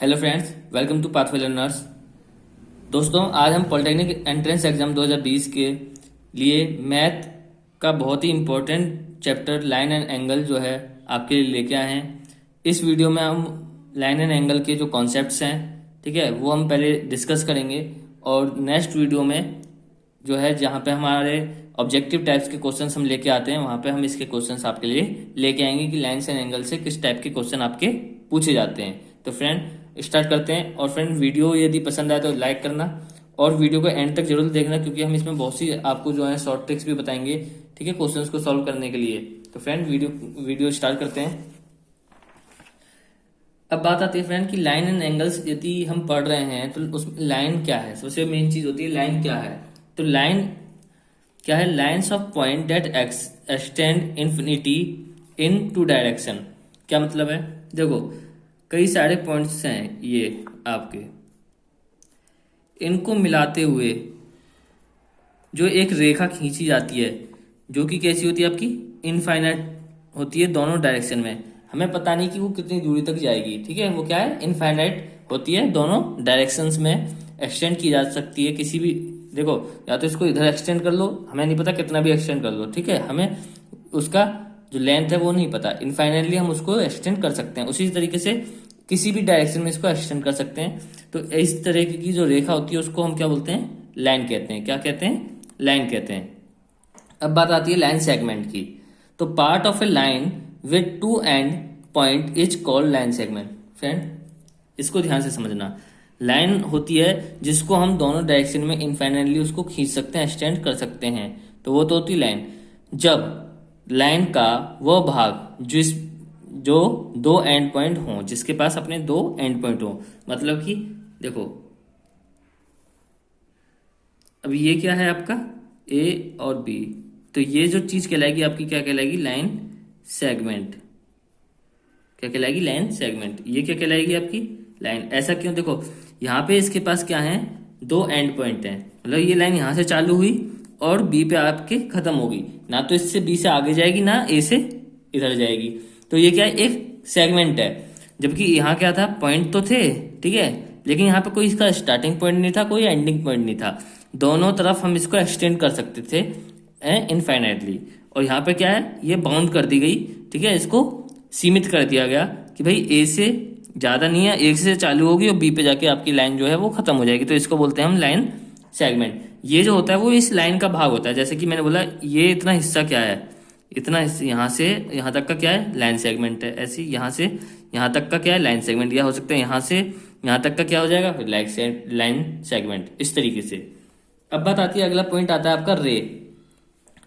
Hello friends, welcome to Pathway Learners. दोस्तों, आज हम पॉलिटेक्निक एंट्रेंस एग्जाम 2020 के लिए मैथ का बहुत ही important chapter line and angle जो है आपके लिए लेके आए हैं। इस वीडियो में हम लाइन एंड एंगल के जो कॉन्सेप्ट्स हैं, ठीक है, वो हम पहले डिस्कस करेंगे। और नेक्स्ट वीडियो में जो है जहाँ पे हमारे ऑब्जेक्टिव टाइप्स के क्वेश्चंस हम लेके आते हैं, वहाँ पे हम इसके क्वेश्चंस आपके लिए लेके आएंगे कि लाइन्स एंड एंगल से किस टाइप के क्वेश्चन आपके पूछे जाते हैं। तो फ्रेंड, स्टार्ट करते हैं। और फ्रेंड, वीडियो यदि पसंद आए तो लाइक करना और वीडियो को एंड तक जरूर देखना, क्योंकि हम इसमें बहुत सी आपको जो है शॉर्ट ट्रिक्स भी बताएंगे, ठीक है, क्वेश्चंस को सॉल्व करने के लिए। तो फ्रेंड, वीडियो स्टार्ट करते हैं। अब बात आती है फ्रेंड कि लाइन एंड एंगल्स यदि हम पढ़ रहे हैं तो उसमें लाइन क्या है, सबसे मेन चीज होती है लाइन क्या है। तो लाइन क्या है? Lines of point that extend infinity in two direction. क्या मतलब है? देखो, कई सारे पॉइंट्स हैं ये आपके, इनको मिलाते हुए जो एक रेखा खींची जाती है, जो कि कैसी होती है आपकी? इनफाइनाइट होती है दोनों डायरेक्शन में। हमें पता नहीं कि वो कितनी दूरी तक जाएगी, ठीक है, वो क्या है? इनफाइनाइट होती है, दोनों डायरेक्शंस में एक्सटेंड की जा सकती है किसी भी। देखो, या तो इसको इधर एक्सटेंड कर लो, हमें नहीं पता कितना भी एक्सटेंड कर लो, ठीक है, हमें उसका जो लेंथ है वो नहीं पता। इनफाइनाइटली हम उसको एक्सटेंड कर सकते हैं, उसी तरीके से किसी भी डायरेक्शन में इसको एक्सटेंड कर सकते हैं। तो इस तरह की जो रेखा होती है उसको हम क्या बोलते हैं? लाइन कहते हैं। क्या कहते हैं? लाइन कहते हैं। अब बात आती है लाइन सेगमेंट की। तो part of A line with two and point is called line segment. Friend, इसको ध्यान से समझना। लाइन होती है जिसको हम दोनों डायरेक्शन में इनफाइनाइटली उसको खींच सकते हैं, एक्सटेंड कर सकते हैं, तो वो तो होती लाइन। जब लाइन का वह भाग जो दो एंड पॉइंट हो, जिसके पास अपने दो एंड पॉइंट हो, मतलब कि देखो, अब ये क्या है आपका? ए और बी। तो ये जो चीज कहलाएगी आपकी, क्या कहलाएगी? Line segment. क्या कहलाएगी? Line segment. ये क्या कहलाएगी आपकी? लाइन। ऐसा क्यों? देखो, यहाँ पे इसके पास क्या है? दो एंड पॉइंट हैं, मतलब ये लाइन यहाँ से चालू हुई और बी पे आपके खत्म होगी, ना तो इससे बी से आगे जाएगी ना ए से इधर जाएगी। तो ये क्या है? एक सेगमेंट है। जबकि यहाँ क्या था? पॉइंट तो थे, ठीक है, लेकिन यहाँ पे कोई इसका स्टार्टिंग पॉइंट नहीं था, कोई एंडिंग पॉइंट नहीं था। दोनों तरफ हम इसको एक्सटेंड कर सकते थे इनफाइनाइटली। और यहाँ पे क्या है? ये बाउंड कर दी गई, ठीक है, इसको सीमित कर दिया गया कि भाई ए से ज्यादा नहीं है, एक से चालू होगी और बी पे जाके आपकी लाइन जो है वो खत्म हो जाएगी। तो इसको बोलते हैं हम लाइन सेगमेंट। ये जो होता है वो इस लाइन का भाग होता है। जैसे कि मैंने बोला, ये इतना हिस्सा क्या है? इतना हिस्सा यहाँ से यहाँ तक का क्या है? लाइन सेगमेंट है। ऐसी यहाँ से यहाँ तक का क्या है? Line segment. या हो सकता है यहाँ से यहाँ तक का क्या हो जाएगा? फिर लाइन सेगमेंट, इस तरीके से। अब बात आती है, अगला पॉइंट आता है आपका रे।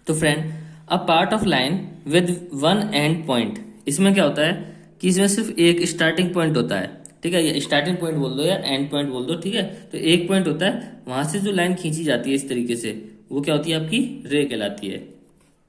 तो friend, a part of line with one and point, इसमें क्या होता है कि इसमें सिर्फ एक स्टार्टिंग पॉइंट होता है, ठीक है, या स्टार्टिंग पॉइंट बोल दो या एंड पॉइंट बोल दो, ठीक है। तो एक पॉइंट होता है, वहां से जो लाइन खींची जाती है इस तरीके से, वो क्या होती है आपकी? रे कहलाती है।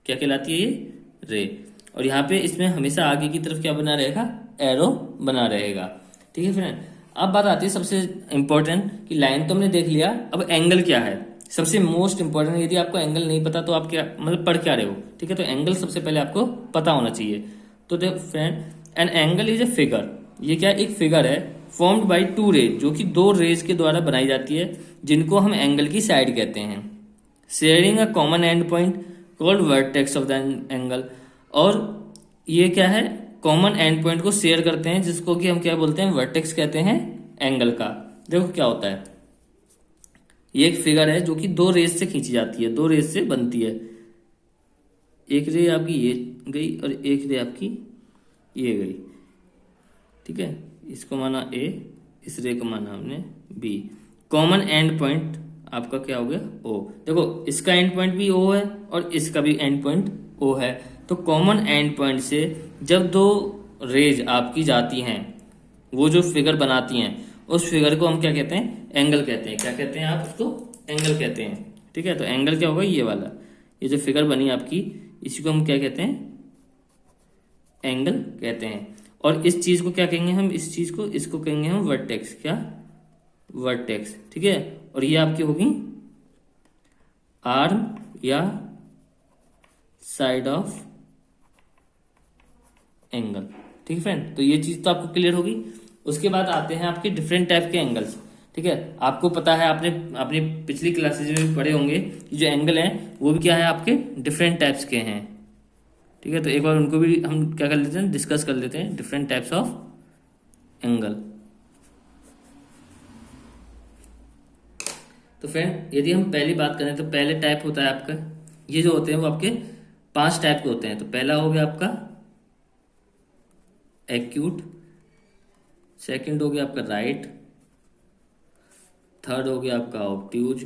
क्या कहलाती है? ये रे। और यहाँ पे इसमें हमेशा आगे की तरफ क्या बना रहेगा? एरो बना रहेगा, ठीक है फ्रेंड। अब बात आती है सबसे इंपॉर्टेंट कि लाइन तो हमने देख लिया, अब एंगल क्या है? सबसे मोस्ट इंपॉर्टेंट। यदि आपको एंगल नहीं पता तो आप क्या मतलब पढ़ क्या रहे हो, ठीक है। तो एंगल सबसे पहले आपको पता होना चाहिए। तो देखो friend, an angle is a figure. ये क्या? एक फिगर है फॉर्म्ड बाय टू रेज, जो कि दो रेज के द्वारा बनाई जाती है, जिनको हम एंगल की साइड कहते हैं, sharing a common and point called vertex of the angle. और ये क्या है? कॉमन एंड पॉइंट को शेयर करते हैं, जिसको कि हम क्या बोलते हैं? वर्टेक्स कहते हैं एंगल का। देखो क्या होता है, ये एक फिगर है जो कि दो रेज से खींची जाती है, दो रेज से बनती है। एक रे आपकी ये गई और एक रे आपकी ये गई, ठीक है। इसको माना ए, इस रे को माना हमने बी। कॉमन एंड पॉइंट आपका क्या हो गया? ओ। देखो, इसका एंड पॉइंट भी ओ है और इसका भी एंड पॉइंट ओ है। तो कॉमन एंड पॉइंट से जब दो रेज आपकी जाती हैं, वो जो फिगर बनाती हैं, उस फिगर को हम क्या कहते हैं? एंगल कहते हैं। क्या कहते हैं? आप उसको एंगल कहते हैं, ठीक है। तो एंगल क्या होगा? ये वाला, ये जो फिगर बनी आपकी, इसी को हम क्या कहते हैं? एंगल कहते हैं। और इस चीज को क्या कहेंगे हम? इस चीज को, इसको कहेंगे हम वर्टेक्स। क्या? वर्टेक्स, ठीक है। और ये आपकी होगी आर्म या साइड ऑफ एंगल, ठीक है फ्रेंड। तो ये चीज तो आपको क्लियर होगी। उसके बाद आते हैं आपके डिफरेंट टाइप के एंगल्स। ठीक है, आपको पता है, आपने अपनी पिछली क्लासेज में भी पढ़े होंगे कि जो एंगल हैं वो भी क्या है आपके डिफरेंट टाइप्स के हैं। ठीक है, तो एक बार उनको भी हम क्या कर लेते हैं, डिस्कस कर लेते हैं, डिफरेंट टाइप्स ऑफ एंगल। तो फ्रेंड यदि हम पहली बात करें तो पहले टाइप होता है आपका, ये जो होते हैं वो आपके 5 टाइप के होते हैं। तो पहला हो गया आपका एक्यूट, सेकंड हो गया आपका राइट, थर्ड हो गया आपका ऑब्ट्यूज,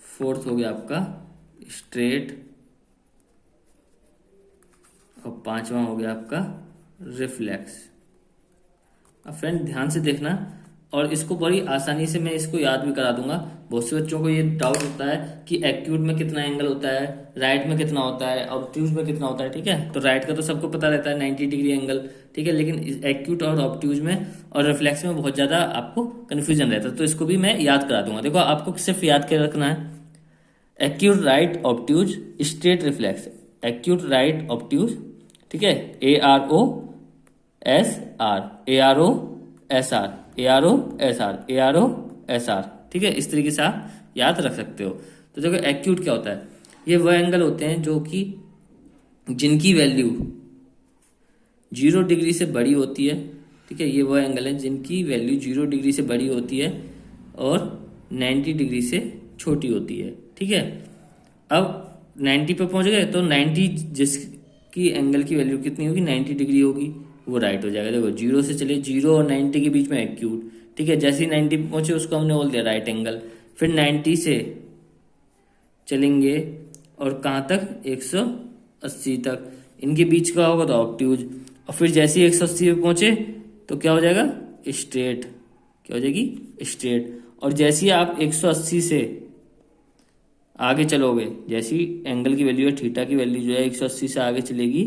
फोर्थ हो गया आपका स्ट्रेट, और पांचवा हो गया आपका रिफ्लेक्स। अब फ्रेंड ध्यान से देखना, और इसको बड़ी आसानी से मैं इसको याद भी करा दूंगा। बहुत से बच्चों को ये डाउट होता है कि एक्यूट में कितना एंगल होता है, राइट में कितना होता है, ऑब्ट्यूज में कितना होता है। ठीक है, तो राइट का तो सबको पता रहता है 90 डिग्री एंगल। ठीक है, लेकिन एक्यूट और ऑब्ट्यूज में और रिफ्लेक्स में बहुत ज्यादा आपको कंफ्यूजन रहता है, तो इसको भी मैं याद करा दूंगा। देखो आपको सिर्फ याद के रखना है, acute right obtuse straight reflex, acute right obtuse. ठीक है, AROSR, AROSR, AROSR। ठीक है, इस तरीके से आप याद रख सकते हो। तो देखो एक्यूट क्या होता है, ये वह एंगल होते हैं जो कि जिनकी वैल्यू 0 डिग्री से बड़ी होती है। ठीक है, ये वह एंगल है जिनकी वैल्यू 0 डिग्री से बड़ी होती है और 90 डिग्री से छोटी होती है। ठीक है, अब 90 पे पहुंच गए तो 90 जिसकी एंगल की वैल्यू कितनी होगी, 90 डिग्री होगी, वो राइट हो जाएगा। देखो 0 से चले, 0 और 90 के बीच में एक्यूट। ठीक है, जैसे ही 90 पे पहुंचे उसको हमने बोल दिया राइट एंगल। फिर 90 से चलेंगे और कहाँ तक, 180 तक, इनके बीच का होगा तो ऑब्ट्यूज। और फिर जैसे ही 180 पे पहुंचे तो क्या हो जाएगा, स्ट्रेट। क्या हो जाएगी, स्ट्रेट। और जैसे ही आप 180 से आगे चलोगे, जैसी एंगल की वैल्यू है, थीटा की वैल्यू जो है 180 से आगे चलेगी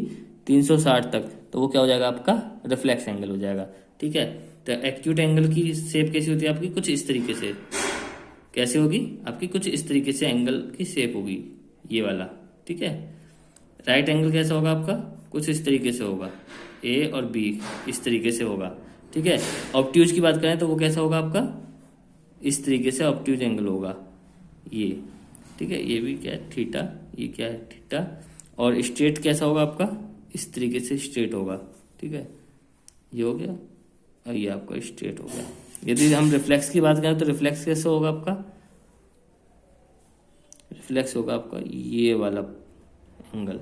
360 तक, तो वो क्या हो जाएगा आपका रिफ्लेक्स एंगल हो जाएगा। ठीक है, तो एक्यूट एंगल की शेप कैसी होती है आपकी, कुछ इस तरीके से। कैसे होगी आपकी, कुछ इस तरीके से एंगल की शेप होगी, ये वाला। ठीक है, राइट एंगल कैसा होगा आपका, कुछ इस तरीके से होगा, ए और बी इस तरीके से होगा। ठीक है, ऑब्ट्यूज की बात करें तो वो कैसा होगा आपका, इस तरीके से ऑब्ट्यूज एंगल होगा ये। ठीक है, ये भी क्या है, थीटा, ये क्या है, थीटा। और स्ट्रेट कैसा होगा आपका, इस तरीके से स्ट्रेट होगा। ठीक है, ये हो गया, और ये आपका स्ट्रेट हो गया। यदि हम रिफ्लेक्स की बात करें तो रिफ्लेक्स कैसे होगा आपका, रिफ्लेक्स होगा आपका ये वाला एंगल।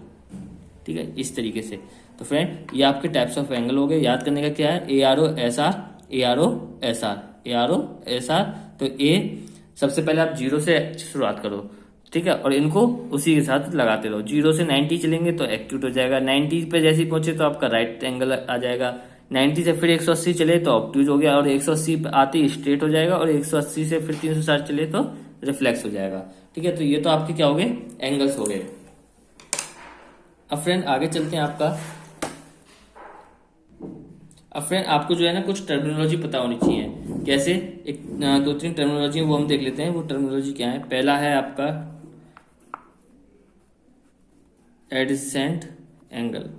ठीक है, इस तरीके से। तो फ्रेंड ये आपके टाइप्स ऑफ एंगल हो गए। याद करने का क्या है, AROSR, AROSR, AROSR। तो ए सबसे पहले आप 0 से शुरुआत करो। ठीक है, और इनको उसी के साथ लगाते रहो। 0 से 90 चलेंगे तो एक्यूट हो जाएगा, 90 पे जैसे ही पहुंचे तो आपका राइट एंगल आ जाएगा, 90 से फिर 180 चले तो ऑब्ट्यूज हो गया, और 180 पे आते ही स्ट्रेट हो जाएगा, और 180 से फिर 360 चले तो रिफ्लेक्स हो जाएगा। ठीक है, तो ये तो आपके क्या हो गए, एंगल्स हो गए। अब फ्रेंड आगे चलते हैं आपका। अब फ्रेंड आपको जो है ना कुछ टर्मिनोलॉजी पता होनी चाहिए। कैसे, एक 2-3 टर्मिनोलॉजी वो हम देख लेते हैं। वो टर्मिनोलॉजी क्या है, पहला है आपका एडजेसेंट एंगल,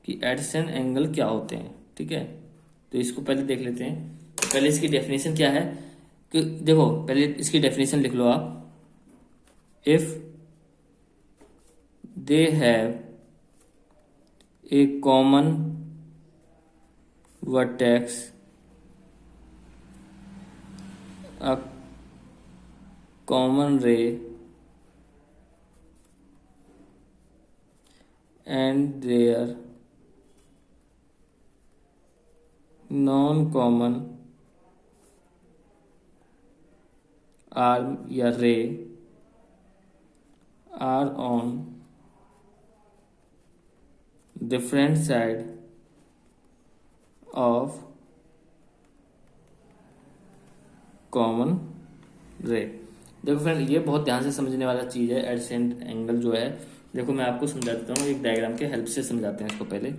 कि एडजेसेंट एंगल क्या होते हैं। ठीक है, तो इसको पहले देख लेते हैं। तो पहले इसकी डेफिनेशन क्या है, कि देखो पहले इसकी डेफिनेशन लिख लो आप। If they have a common vertex, a common ray, and their non-common arm या ray are on different side of common रे। देखो फ्रेंड ये बहुत ध्यान से समझने वाला चीज है। एडजेसेंट एंगल जो है, देखो मैं आपको समझा देता हूँ, एक डायग्राम के हेल्प से समझाते हैं इसको। पहले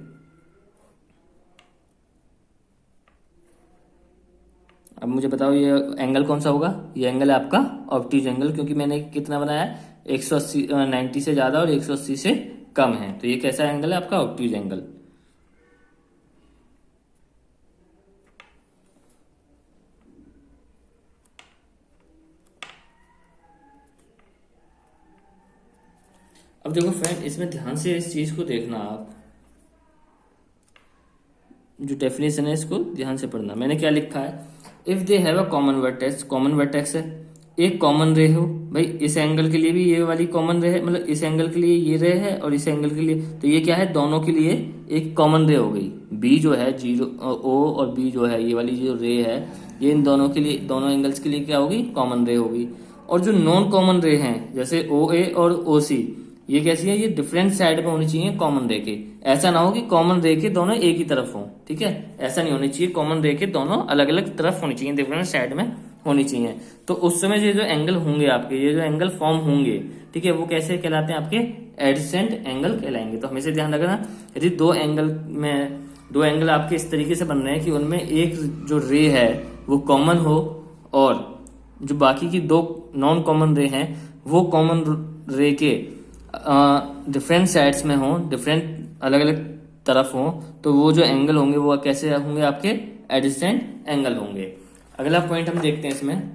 अब मुझे बताओ ये एंगल कौन सा होगा, ये एंगल है आपका ऑब्ट्यूज एंगल, क्योंकि मैंने कितना बनाया है, 180 90 से ज्यादा और 180 से कम है, तो ये कैसा एंगल है आपका ऑब्ट्यूज एंगल। अब देखो फ्रेंड, इसमें ध्यान से इस चीज को देखना आप, जो डेफिनेशन है इसको ध्यान से पढ़ना। मैंने क्या लिखा है, if they have a common vertex, common vertex है, एक कॉमन रे हो, भाई इस एंगल के लिए भी ये वाली कॉमन रे है, मतलब इस एंगल के लिए ये रे है और इस एंगल के लिए, तो ये क्या है, दोनों के लिए एक कॉमन रे हो गई। बी जो है, जीरो ओ और बी जो है, ये वाली जो रे है, ये इन दोनों के लिए, दोनों एंगल्स के लिए क्या होगी, कॉमन रे होगी। और जो नॉन कॉमन रे हैं, जैसे ओ ए और ओ सी, ये कैसी है, ये डिफरेंट साइड पे होनी चाहिए कॉमन रे के। ऐसा ना हो कि कॉमन रे के दोनों एक ही तरफ हो, ठीक है, ऐसा नहीं होनी चाहिए। कॉमन रे के दोनों अलग अलग तरफ होनी चाहिए, डिफरेंट साइड में होनी चाहिए। तो उस समय ये जो एंगल होंगे आपके, ये जो एंगल फॉर्म होंगे, ठीक है, वो कैसे कहलाते हैं, आपके एडजेसेंट एंगल कहलाएंगे। तो हमेशा ध्यान रखना, यदि दो एंगल आपके इस तरीके से बन रहे हैं कि उनमें एक जो रे है वो कॉमन हो और जो बाकी की दो नॉन कॉमन रे हैं वो कॉमन रे के डिफरेंट साइड्स में हो, डिफरेंट अलग अलग तरफ हो, तो वो जो एंगल होंगे वो कैसे होंगे, आपके एडजेसेंट एंगल होंगे। अगला पॉइंट हम देखते हैं इसमें,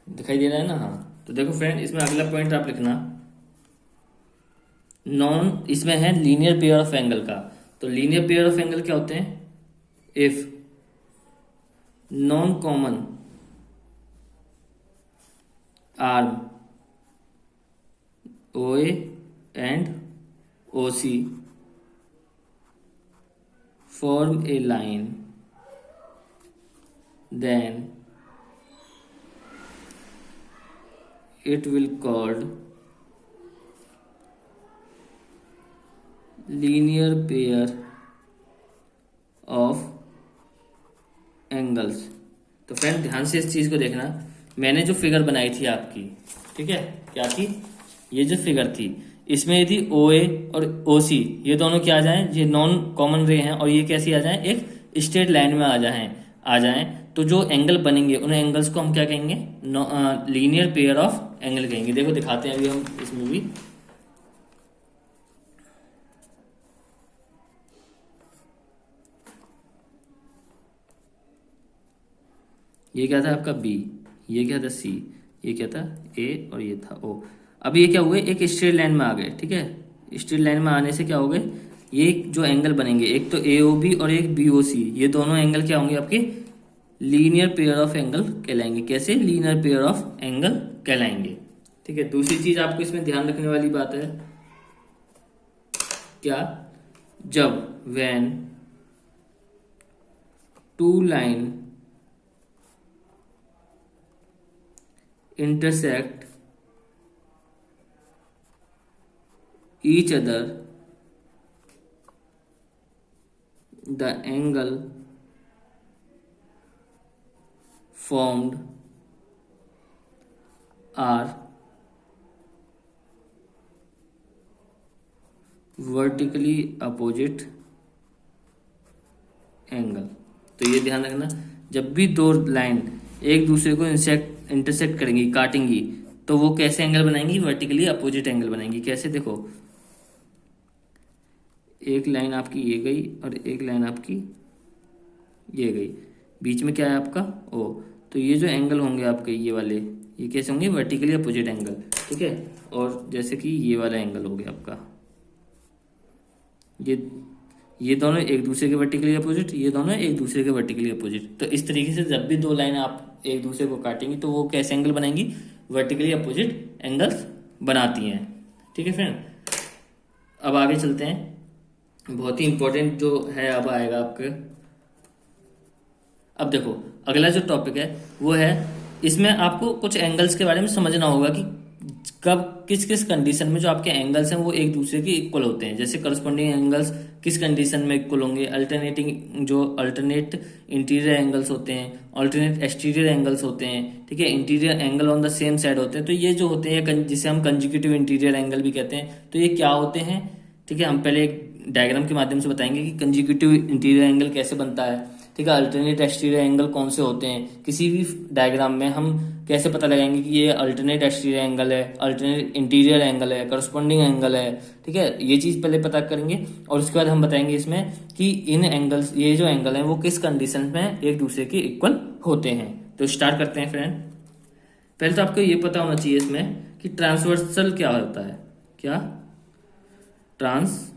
दिखाई दे रहा है ना, हाँ। तो देखो फ्रेंड, इसमें अगला पॉइंट आप लिखना, इसमें है लीनियर पेयर ऑफ एंगल का। तो लीनियर पेयर ऑफ एंगल क्या होते हैं, if non common arm O A and O C form a line, then it will called linear pair of angles। तो फ्रेंड ध्यान से इस चीज को देखना, मैंने जो फिगर बनाई थी आपकी, ठीक है, क्या थी, ये जो फिगर थी, इसमें यदि ओ ए और ओ सी ये दोनों क्या आ जाएं, ये नॉन कॉमन रे हैं, और ये कैसी आ जाएं, एक स्ट्रेट लाइन में आ जाएं, तो जो एंगल बनेंगे उन एंगल्स को हम क्या कहेंगे, लीनियर पेयर ऑफ एंगल कहेंगे। देखो दिखाते हैं अभी हम इसमें भी। ये क्या था आपका बी, ये क्या था सी, ये क्या था ए और ये था ओ। अब ये क्या हुए, एक स्ट्रेट लाइन में आ गए, ठीक है, स्ट्रेट लाइन में आने से क्या हो गए, ये जो एंगल बनेंगे, एक तो ए ओ बी और एक बी ओ सी, ये दोनों एंगल क्या होंगे, आपके लीनियर पेयर ऑफ एंगल कहलाएंगे। कैसे, लीनियर पेयर ऑफ एंगल कहलाएंगे, ठीक है। दूसरी चीज आपको इसमें ध्यान रखने वाली बात है, क्या, जब when two line intersect each other, the angle formed are vertically opposite angle. तो ये ध्यान रखना, जब भी दो लाइन एक दूसरे को इंटरसेक्ट करेंगी, काटेंगी, तो वो कैसे एंगल बनाएंगी, वर्टिकली अपोजिट एंगल बनाएंगी। कैसे, देखो एक लाइन आपकी ये गई और एक लाइन आपकी ये गई, बीच में क्या है आपका ओ, तो ये जो एंगल होंगे आपके ये वाले, ये कैसे होंगे, वर्टिकली अपोजिट एंगल, ठीक है। और जैसे कि ये वाला एंगल हो गया आपका, ये दोनों एक दूसरे के वर्टिकली अपोजिट, ये दोनों एक दूसरे के वर्टिकली अपोजिट। तो इस तरीके से जब भी दो लाइन आप एक दूसरे को काटेंगी तो वो कैसे एंगल बनाएंगी, वर्टिकली अपोजिट एंगल्स बनाती हैं, ठीक है फ्रेंड। अब आगे चलते हैं, बहुत ही इंपॉर्टेंट जो है अब आएगा आपके। अब देखो अगला जो टॉपिक है वो है, इसमें आपको कुछ एंगल्स के बारे में समझना होगा कि कब किस किस कंडीशन में जो आपके एंगल्स हैं वो एक दूसरे के इक्वल होते हैं। जैसे करस्पॉन्डिंग एंगल्स किस कंडीशन में इक्वल होंगे, अल्टरनेट इंटीरियर एंगल्स होते हैं, अल्टरनेट एक्सटीरियर एंगल्स होते हैं, ठीक है, interior angle on the same side होते हैं। तो ये जो होते हैं, जिसे हम कंजिक्यूटिव इंटीरियर एंगल भी कहते हैं, तो ये क्या होते हैं, ठीक है। हम पहले एक डायग्राम के माध्यम से बताएंगे कि कंजिक्यूटिव इंटीरियर एंगल कैसे बनता है, ठीक है, अल्टरनेट एक्सटीरियर एंगल कौन से होते हैं। किसी भी डायग्राम में हम कैसे पता लगाएंगे कि ये अल्टरनेट एक्सटीरियर एंगल है, अल्टरनेट इंटीरियर एंगल है, करस्पॉन्डिंग एंगल है, ठीक है, ये चीज पहले पता करेंगे। और उसके बाद हम बताएंगे इसमें कि इन एंगल्स, ये जो एंगल है वो किस कंडीशन में एक दूसरे के इक्वल होते हैं। तो स्टार्ट करते हैं फ्रेंड। पहले तो आपको ये पता होना चाहिए इसमें कि ट्रांसवर्सल क्या होता है। क्या? ट्रांसवर्सल।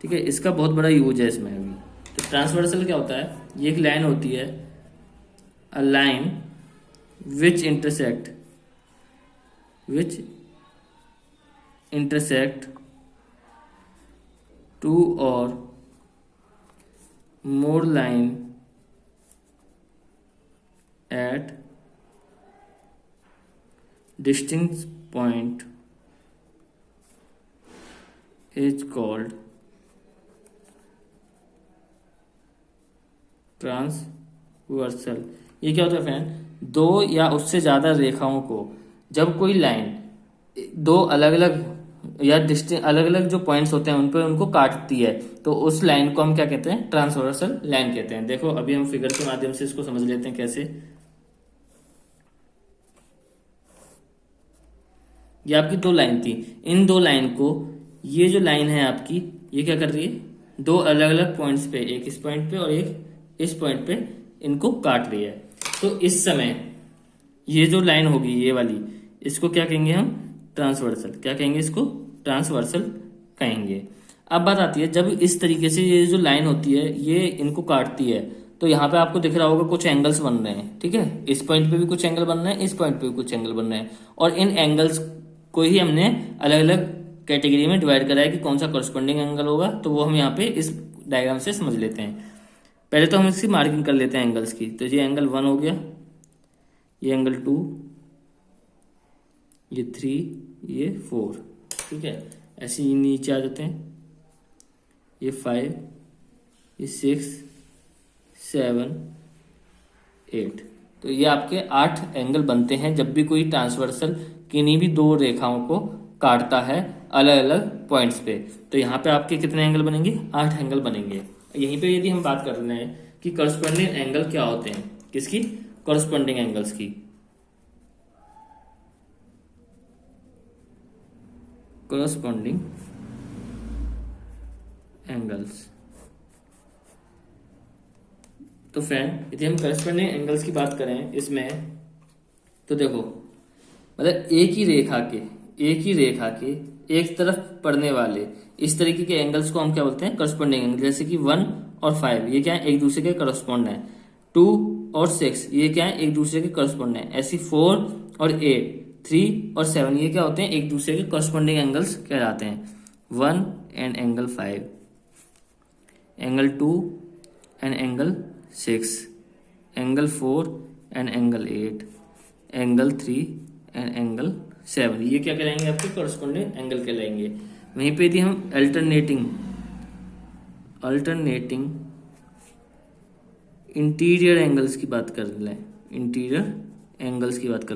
ठीक है, इसका बहुत बड़ा यूज है इसमें अभी। तो ट्रांसवर्सल क्या होता है? ये एक लाइन होती है, a line which intersect two और more line at distinct point is called transversal. ये क्या होता है फ्रेंड? दो या उससे ज्यादा रेखाओं को जब कोई लाइन दो अलग अलग या डिस्टिंक्ट अलग अलग जो पॉइंट्स होते हैं उन पर उनको काटती है, तो उस लाइन को हम क्या कहते हैं? ट्रांसवर्सल लाइन कहते हैं। देखो अभी हम फिगर के माध्यम से इसको समझ लेते हैं कैसे। ये आपकी दो लाइन थी, इन दो लाइन को, ये जो लाइन है आपकी, ये क्या कर रही है? दो अलग अलग पॉइंट्स पे, एक इस पॉइंट पे और एक इस पॉइंट पे, इनको काट रही है। तो इस समय ये जो लाइन होगी ये वाली, इसको क्या कहेंगे हम? ट्रांसवर्सल। क्या कहेंगे इसको? ट्रांसवर्सल कहेंगे। अब बात आती है, जब इस तरीके से ये जो लाइन होती है ये इनको काटती है, तो यहाँ पे आपको दिख रहा होगा कुछ एंगल्स बन रहे हैं। ठीक है, इस पॉइंट पे भी कुछ एंगल बन रहे हैं, इस पॉइंट पे भी कुछ एंगल बन रहे हैं, और इन एंगल्स को ही हमने अलग अलग कैटेगरी में डिवाइड करा है कि कौन सा करस्पॉन्डिंग एंगल होगा। तो वो हम यहाँ पे इस डायग्राम से समझ लेते हैं। पहले तो हम इसकी मार्किंग कर लेते हैं एंगल्स की। तो ये एंगल 1 हो गया, ये एंगल 2, ये 3, ये 4। ठीक है, ऐसे ही नीचे आ जाते हैं, ये 5, ये 6, 7, 8। तो ये आपके 8 एंगल बनते हैं जब भी कोई ट्रांसवर्सल किन्हीं भी दो रेखाओं को काटता है अलग अलग पॉइंट्स पे। तो यहाँ पे आपके कितने एंगल बनेंगे? 8 एंगल बनेंगे। यहीं पे यदि हम बात कर रहे हैं कि करस्पॉन्डिंग एंगल क्या होते हैं, किसकी? करस्पॉन्डिंग एंगल्स की। Corresponding angles. तो फ्रेंड यदि हम करस्पॉन्डिंग एंगल्स की बात करें इसमें, तो देखो मतलब एक ही रेखा के एक तरफ पड़ने वाले इस तरीके के एंगल्स को हम क्या बोलते हैं? Corresponding angle. जैसे कि 1 और 5 ये क्या है? एक दूसरे के करस्पॉन्ड है। 2 और 6 ये क्या है? एक दूसरे के करस्पॉन्ड है। ऐसी 4 और 8, 3 और 7 ये क्या होते हैं? एक दूसरे के करस्पॉन्डिंग एंगल्स कहलाते हैं। 1 and angle 5, angle 2 and angle 6, angle 4 and angle 8, angle 3 and angle 7, ये क्या कहलाएंगे? आपके करस्पॉन्डिंग एंगल कहलाएंगे। वहीं पे यदि हम अल्टरनेटिंग इंटीरियर एंगल्स की बात कर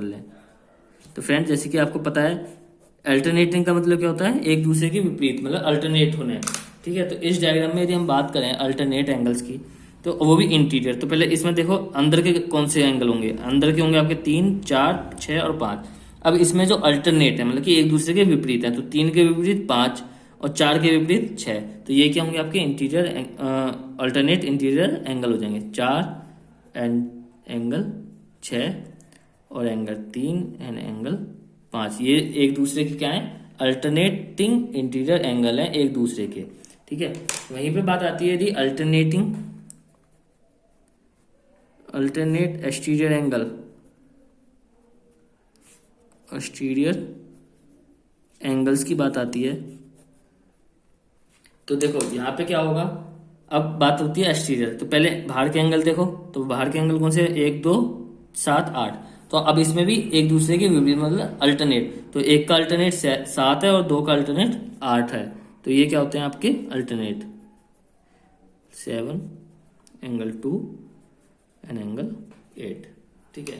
लें, तो फ्रेंड जैसे कि आपको पता है अल्टरनेटिंग का मतलब क्या होता है? एक दूसरे के विपरीत, मतलब अल्टरनेट होने। ठीक है, तो इस डायग्राम में यदि हम बात करें अल्टरनेट एंगल्स की, तो वो भी इंटीरियर। तो पहले इसमें देखो अंदर के कौन से एंगल होंगे? अंदर के होंगे आपके 3, 4, 6 और 5। अब इसमें जो अल्टरनेट है मतलब कि एक दूसरे के विपरीत है, तो 3 के विपरीत 5 और 4 के विपरीत 6, तो ये क्या होंगे? आपके इंटीरियर अल्टरनेट इंटीरियर एंगल हो जाएंगे। 4 एंड एंगल 6 और एंगल 3 एंड एंगल 5, ये एक दूसरे के क्या है? अल्टरनेटिंग इंटीरियर एंगल है एक दूसरे के। ठीक है, वहीं पे बात आती है यदि अल्टरनेट एक्सटीरियर एंगल्स की बात आती है, तो देखो यहाँ पे क्या होगा? अब बात होती है एक्सटीरियर। तो पहले बाहर के एंगल देखो, तो बाहर के एंगल कौन से? 1, 2, 7, 8। तो अब इसमें भी एक दूसरे के विपरीत मतलब अल्टरनेट, तो एक का अल्टरनेट 7 है और 2 का अल्टरनेट 8 है, तो ये क्या होते हैं आपके? अल्टरनेट। 7 angle 2 and angle 8। ठीक है,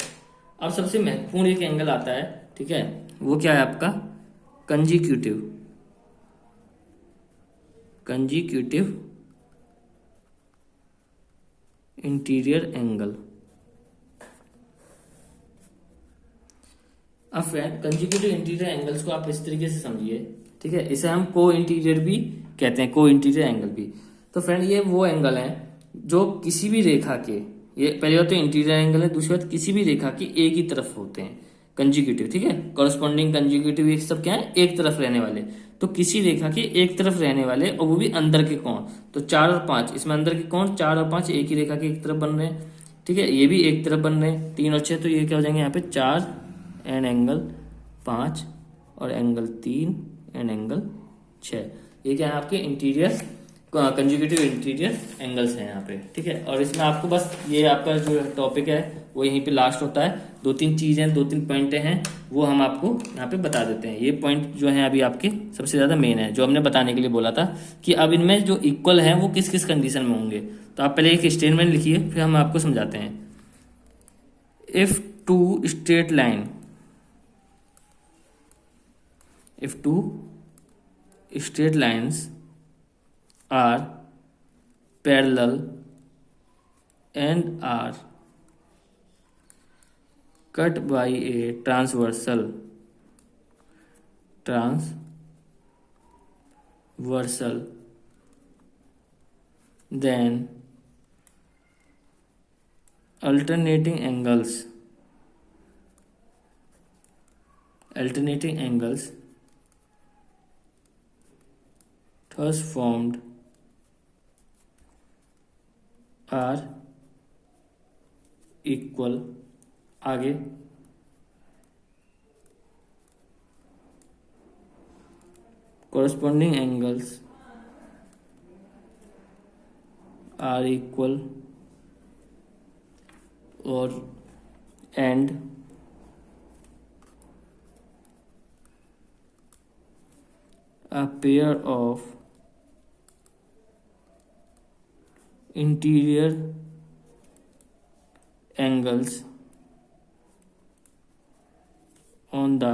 अब सबसे महत्वपूर्ण एक एंगल आता है। ठीक है, वो क्या है आपका? Consecutive interior angle. अब फ्रेंड कंजिक्यूटिव इंटीरियर एंगल्स को आप इस तरीके से समझिए। ठीक है, इसे हम को इंटीरियर भी कहते हैं, को इंटीरियर एंगल भी। तो फ्रेंड ये वो एंगल है जो किसी भी रेखा के ये पहली बात तो इंटीरियर एंगल है, दूसरी बात किसी भी रेखा की एक ही तरफ होते हैं कंजिक्यूटिव, ठीक है। कॉरस्पॉन्डिंग कंजिक्यूटिव ये सब क्या है, एक तरफ रहने वाले। तो किसी रेखा के एक तरफ रहने वाले और वो भी अंदर के कोण, तो 4 और 5, इसमें अंदर के कोण 4 और 5 एक ही रेखा के एक तरफ बन रहे हैं, ठीक है। ये भी एक तरफ बन रहे हैं 3 और 6, तो ये क्या हो जाएंगे यहाँ पे 4 एंड एंगल 5 और एंगल 3 एंड एंगल 6। ये क्या है आपके इंटीरियर कंजुगेटिव इंटीरियर एंगल्स हैं यहाँ पे, ठीक है। और इसमें आपको बस ये आपका जो टॉपिक है वो यहीं पे लास्ट होता है। 2-3 चीजें 2-3 पॉइंटें हैं वो हम आपको यहाँ पे बता देते हैं। ये पॉइंट जो है अभी आपके सबसे ज्यादा मेन है, जो हमने बताने के लिए बोला था कि अब इनमें जो इक्वल है वो किस किस कंडीशन में होंगे। तो आप पहले एक स्टेटमेंट लिखिए, फिर हम आपको समझाते हैं। If two straight line, if two straight lines are parallel and are cut by a transversal then alternating angles thus formed are equal। आगे corresponding angles are equal or and a pair of interior angles on the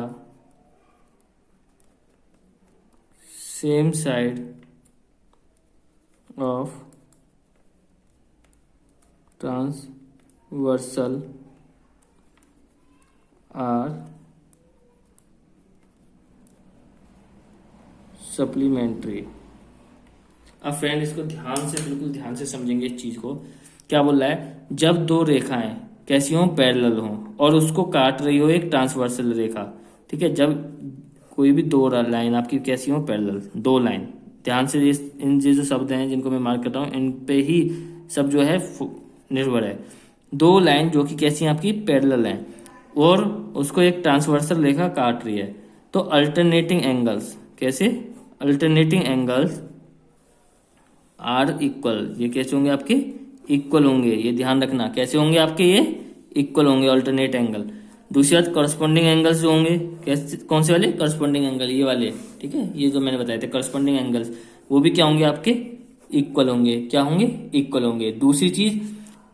same side of transversal are supplementary। अब friend इसको ध्यान से, बिल्कुल ध्यान से समझेंगे इस चीज को। क्या बोल रहा है, जब दो रेखाएं कैसी हों, पैरेलल हों और उसको काट रही हो एक ट्रांसवर्सल रेखा, ठीक है। जब कोई भी दो लाइन आपकी कैसी हो, पैरेलल, दो लाइन, ध्यान से इन जो शब्द हैं जिनको मैं मार्क करता हूँ इन पे ही सब जो है निर्भर है। दो लाइन जो कि कैसी हैं आपकी, पैरेलल हैं और उसको एक ट्रांसवर्सल रेखा काट रही है, तो अल्टरनेटिंग एंगल्स, कैसे, अल्टरनेटिंग एंगल्स आर इक्वल। ये कैसे होंगे आपके, इक्वल होंगे, ये ध्यान रखना, कैसे होंगे आपके, ये इक्वल होंगे अल्टरनेट एंगल। दूसरी बात करस्पॉन्डिंग एंगल्स जो होंगे, कैसे, कौन से वाले, करस्पॉन्डिंग एंगल, ये वाले, ठीक है, ये जो मैंने बताए थे करस्पॉन्डिंग एंगल्स, वो भी क्या होंगे आपके, इक्वल होंगे। क्या होंगे, इक्वल होंगे। दूसरी चीज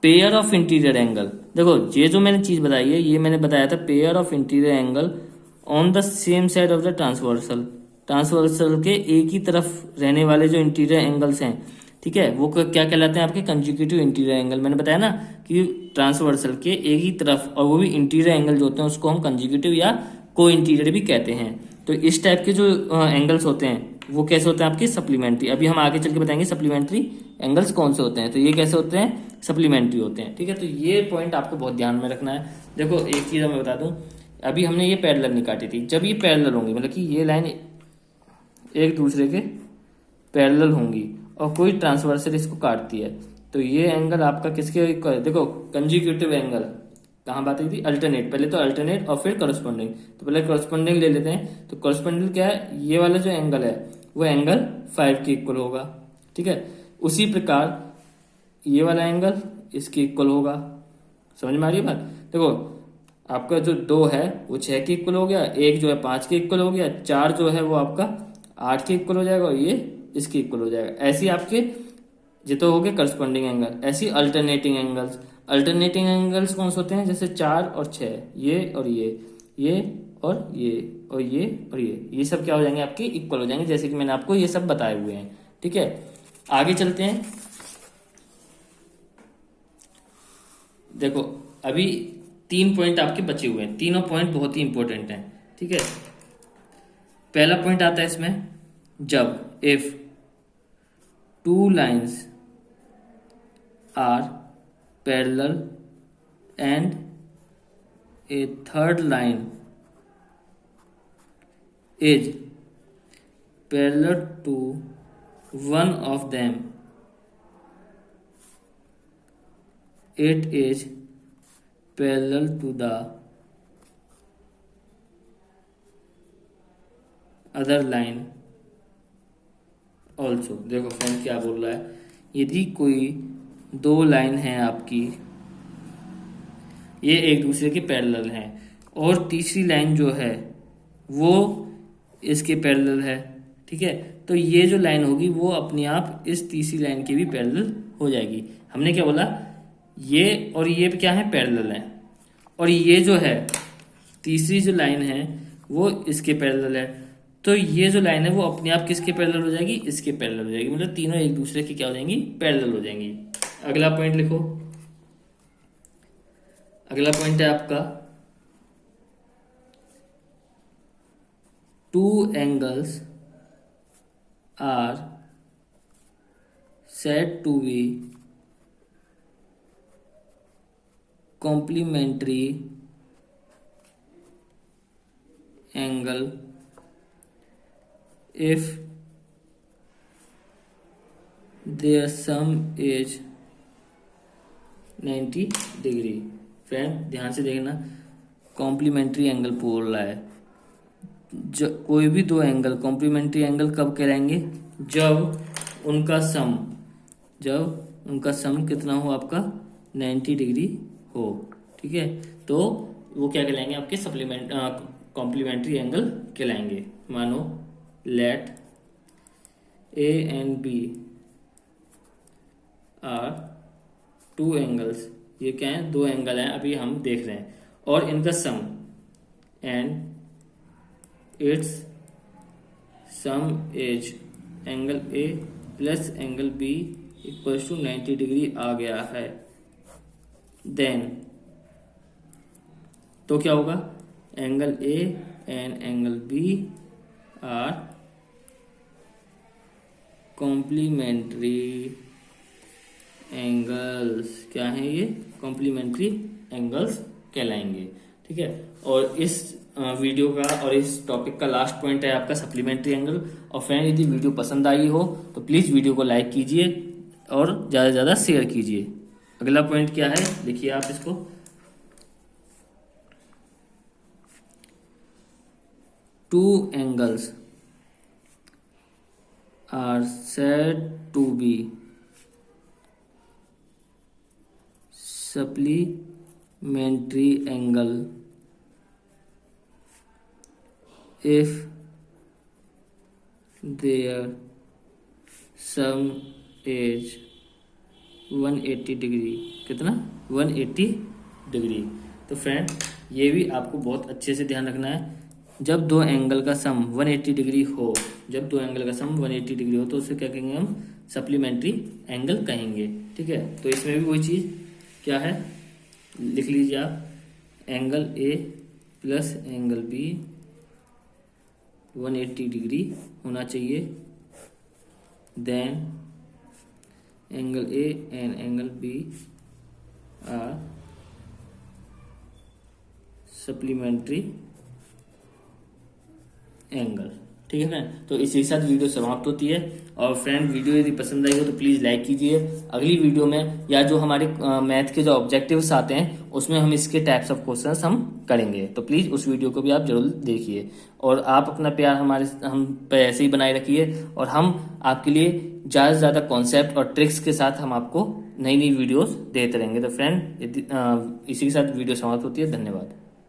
पेयर ऑफ इंटीरियर एंगल, देखो ये जो मैंने चीज बताई है, ये मैंने बताया था pair of interior angle on the same side of the transversal, transversal के एक ही तरफ रहने वाले जो इंटीरियर एंगल्स हैं, ठीक है, वो क्या कहलाते हैं आपके, कंजुगेटिव इंटीरियर एंगल। मैंने बताया ना कि ट्रांसवर्सल के एक ही तरफ और वो भी इंटीरियर एंगल जो होते हैं उसको हम कंजुगेटिव या को इंटीरियर भी कहते हैं। तो इस टाइप के जो एंगल्स होते हैं वो कैसे होते हैं आपके, सप्लीमेंट्री। अभी हम आगे चल के बताएंगे सप्लीमेंट्री एंगल्स कौन से होते हैं। तो ये कैसे होते हैं, सप्लीमेंट्री होते हैं, ठीक है। तो ये पॉइंट आपको बहुत ध्यान में रखना है। देखो एक चीज मैं बता दूं, अभी हमने ये पैरेलल नहीं काटी थी, जब ये पैरेलल होंगी, मतलब कि ये लाइन एक दूसरे के पैरेलल होंगी और कोई ट्रांसवर्सल इसको काटती है, तो ये एंगल आपका किसके, देखो कंजुगेटिव एंगल कहाँ बात हुई थी, अल्टरनेट, पहले तो अल्टरनेट और फिर करस्पॉन्डिंग। तो पहले करस्पॉन्डिंग ले लेते हैं। तो करस्पॉन्डिंग क्या है, ये वाला जो एंगल है वो एंगल 5 के इक्वल होगा, ठीक है। उसी प्रकार ये वाला एंगल इसके इक्वल होगा। समझ में आ रही है बात। देखो आपका जो 2 है वो 6 के इक्वल हो गया, एक जो है 5 के इक्वल हो गया, 4 जो है वो आपका 8 के इक्वल हो जाएगा और ये इसके इक्वल हो जाएगा। ऐसे आपके जितने हो गए करस्पॉन्डिंग एंगल, ऐसी अल्टरनेटिंग एंगल्स। अल्टरनेटिंग एंगल्स कौन से होते हैं, जैसे 4 और 6, ये और ये और ये और ये सब क्या हो जाएंगे आपके, इक्वल हो जाएंगे, जैसे कि मैंने आपको ये सब बताए हुए हैं, ठीक है। आगे चलते हैं। देखो अभी 3 पॉइंट आपके बचे हुए हैं, तीनों पॉइंट बहुत ही इंपॉर्टेंट हैं, ठीक है। पहला पॉइंट आता है इसमें, जब if 2 lines are parallel and a third line is parallel to one of them, it is parallel to the other line also। देखो फ्रेंड क्या बोल रहा है, यदि कोई दो लाइन है आपकी, ये एक दूसरे के पैरेलल हैं और तीसरी लाइन जो है वो इसके पैरेलल है, ठीक है, तो ये जो लाइन होगी वो अपने आप इस तीसरी लाइन के भी पैरेलल हो जाएगी। हमने क्या बोला, ये और ये क्या है, पैरेलल है, और ये जो है तीसरी जो लाइन है वो इसके पैरेलल है, तो ये जो लाइन है वो अपने आप किसके पैरेलल हो जाएगी, इसके पैरेलल हो जाएगी, मतलब तीनों एक दूसरे की क्या हो जाएंगी, पैरेलल हो जाएंगी। अगला पॉइंट लिखो, अगला पॉइंट है आपका two angles are said to be complementary angle if their sum is 90 degree. Friend ध्यान से देखना, कॉम्प्लीमेंट्री एंगल बोल रहा है, कोई भी दो एंगल कॉम्प्लीमेंट्री एंगल कब कहलाएंगे, जब उनका सम कितना हो, आपका 90 डिग्री हो, ठीक है, तो वो क्या कहलाएंगे, आपके कॉम्प्लीमेंट्री एंगल कहलाएंगे। मानो let A and B are two angles, ये क्या है, दो एंगल हैं अभी हम देख रहे हैं, और इनका sum and its sum as angle A plus angle B equals to 90 degree आ गया है, देन तो क्या होगा, angle A and angle B are complementary angles. क्या है ये, कॉम्प्लीमेंट्री एंगल्स कहलाएंगे, ठीक है। और इस वीडियो का और इस टॉपिक का लास्ट पॉइंट है आपका सप्लीमेंट्री एंगल। और फ्रेंड यदि वीडियो पसंद आई हो तो प्लीज़ वीडियो को लाइक कीजिए और ज़्यादा से ज़्यादा शेयर कीजिए। अगला पॉइंट क्या है, लिखिए आप इसको, two angles are said to be supplementary angle if their sum is 180 degree. कितना, 180 डिग्री। तो फ्रेंड ये भी आपको बहुत अच्छे से ध्यान रखना है, जब दो एंगल का सम 180 डिग्री हो, जब दो एंगल का सम 180 डिग्री हो तो उसे क्या कहेंगे, हम सप्लीमेंट्री एंगल कहेंगे, ठीक है। तो इसमें भी वही चीज़ क्या है, लिख लीजिए आप, angle A plus angle B 180 degree होना चाहिए, then angle A and angle B are supplementary angle, ठीक है फ्रेंड। तो इसी के साथ वीडियो समाप्त होती है। और फ्रेंड वीडियो यदि पसंद आई हो तो प्लीज़ लाइक कीजिए। अगली वीडियो में या जो हमारे मैथ के जो ऑब्जेक्टिव्स आते हैं उसमें हम इसके टाइप्स ऑफ क्वेश्चंस हम करेंगे, तो प्लीज़ उस वीडियो को भी आप जरूर देखिए। और आप अपना प्यार हम पे ऐसे ही बनाए रखिए, और हम आपके लिए ज़्यादा से ज़्यादा कॉन्सेप्ट और ट्रिक्स के साथ हम आपको नई नई वीडियोस देते रहेंगे। तो फ्रेंड इसी के साथ वीडियो समाप्त होती है। धन्यवाद।